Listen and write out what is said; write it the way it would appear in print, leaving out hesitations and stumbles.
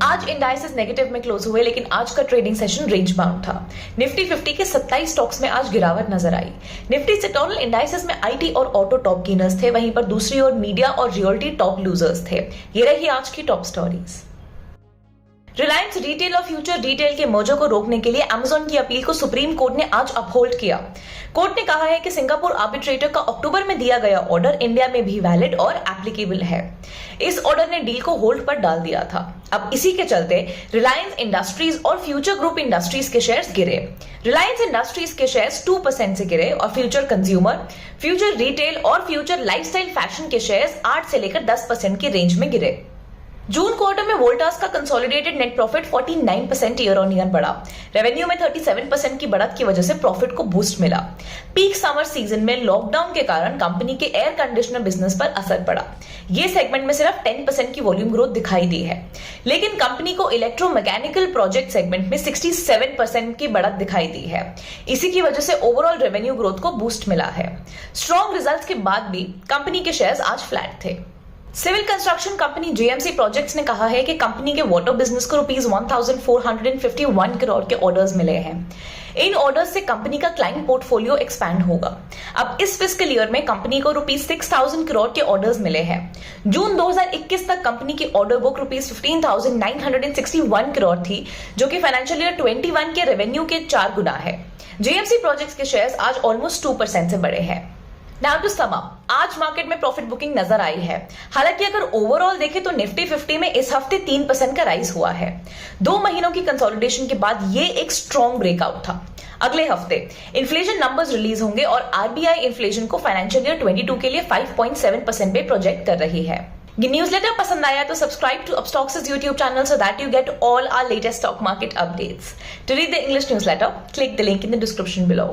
आज indices negative में close हुए, लेकिन आज का ट्रेडिंग सेशन रेंज बाउंड था। निफ्टी 50 के 27 स्टॉक्स में आज गिरावट नजर आई। निफ्टी सेक्टोरल इंडाइसेस में आईटी और ऑटो टॉप गेनर्स थे, वहीं पर दूसरी ओर मीडिया और रियल्टी टॉप लूजर्स थे। ये रही आज की टॉप स्टोरीज। रिलायंस रिटेल और फ्यूचर रिटेल के मर्जर को रोकने के लिए अमेजॉन की अपील को सुप्रीम कोर्ट ने आज अपहोल्ड किया। कोर्ट ने कहा है कि सिंगापुर आर्बिट्रेटर का अक्टूबर में दिया गया ऑर्डर इंडिया में भी वैलिड और एप्लीकेबल है। इस ऑर्डर ने डील को होल्ड पर डाल दिया था। अब इसी के चलते रिलायंस इंडस्ट्रीज और फ्यूचर ग्रुप इंडस्ट्रीज के शेयर्स गिरे। रिलायंस इंडस्ट्रीज के शेयर्स 2% से गिरे और फ्यूचर कंज्यूमर, फ्यूचर रिटेल और फ्यूचर लाइफस्टाइल फैशन के शेयर्स 8 से लेकर 10% की रेंज में गिरे। जून क्वार्टर में वोल्टास का consolidated net profit 49% year on year बढ़ा। रेवेन्यू में 37% की बढ़त की वजह से प्रॉफिट को बूस्ट मिला। पीक समर सीजन में लॉकडाउन के कारण कंपनी के एयर कंडीशनर बिजनेस पर असर पड़ा। ये सेगमेंट में सिर्फ 10% की वॉल्यूम ग्रोथ दिखाई दी है, लेकिन कंपनी को इलेक्ट्रोमैकेनिकल प्रोजेक्ट सेगमेंट में 67% की बढ़त दिखाई दी है। इसी की वजह से ओवरऑल रेवेन्यू ग्रोथ को बूस्ट मिला है। स्ट्रॉन्ग रिजल्ट्स के बाद भी कंपनी के शेयर्स आज फ्लैट थे। Civil construction company JMC projects ने कहा है कि कंपनी के वाटर बिजनेस को रुपीज 1451 करोड़ के ऑर्डर्स मिले हैं। इन ऑर्डर्स से कंपनी का क्लाइंट पोर्टफोलियो एक्सपैंड होगा। अब इस फिस्कल ईयर में कंपनी को रुपीज 6000 करोड़ के ऑर्डर्स मिले हैं। जून 2021 तक कंपनी की ऑर्डर बुक रुपीज 15,961 करोड़ थी, जो कि फाइनेंशियल ईयर 21 के रेवेन्यू के 4 गुना है। जेएमसी प्रोजेक्ट्स के शेयर्स आज ऑलमोस्ट 2% से बढ़े हैं। नाउ टू सम अप, आज मार्केट में प्रॉफिट बुकिंग नजर आई है। हालांकि अगर ओवरऑल देखें तो निफ्टी 50 में इस हफ्ते 3% का राइज हुआ है। 2 महीनों की कंसोलिडेशन के बाद ये एक स्ट्रॉन्ग ब्रेकआउट था। अगले हफ्ते इन्फ्लेशन नंबर्स रिलीज होंगे और आरबीआई इन्फ्लेशन को फाइनेंशियल ईयर 22 के लिए 5.7% पे प्रोजेक्ट कर रही है। ये न्यूज़लेटर पसंद आया तो subscribe to Upstox YouTube channel so that you get all our latest stock market updates. To read the English newsletter, click the link in the description below.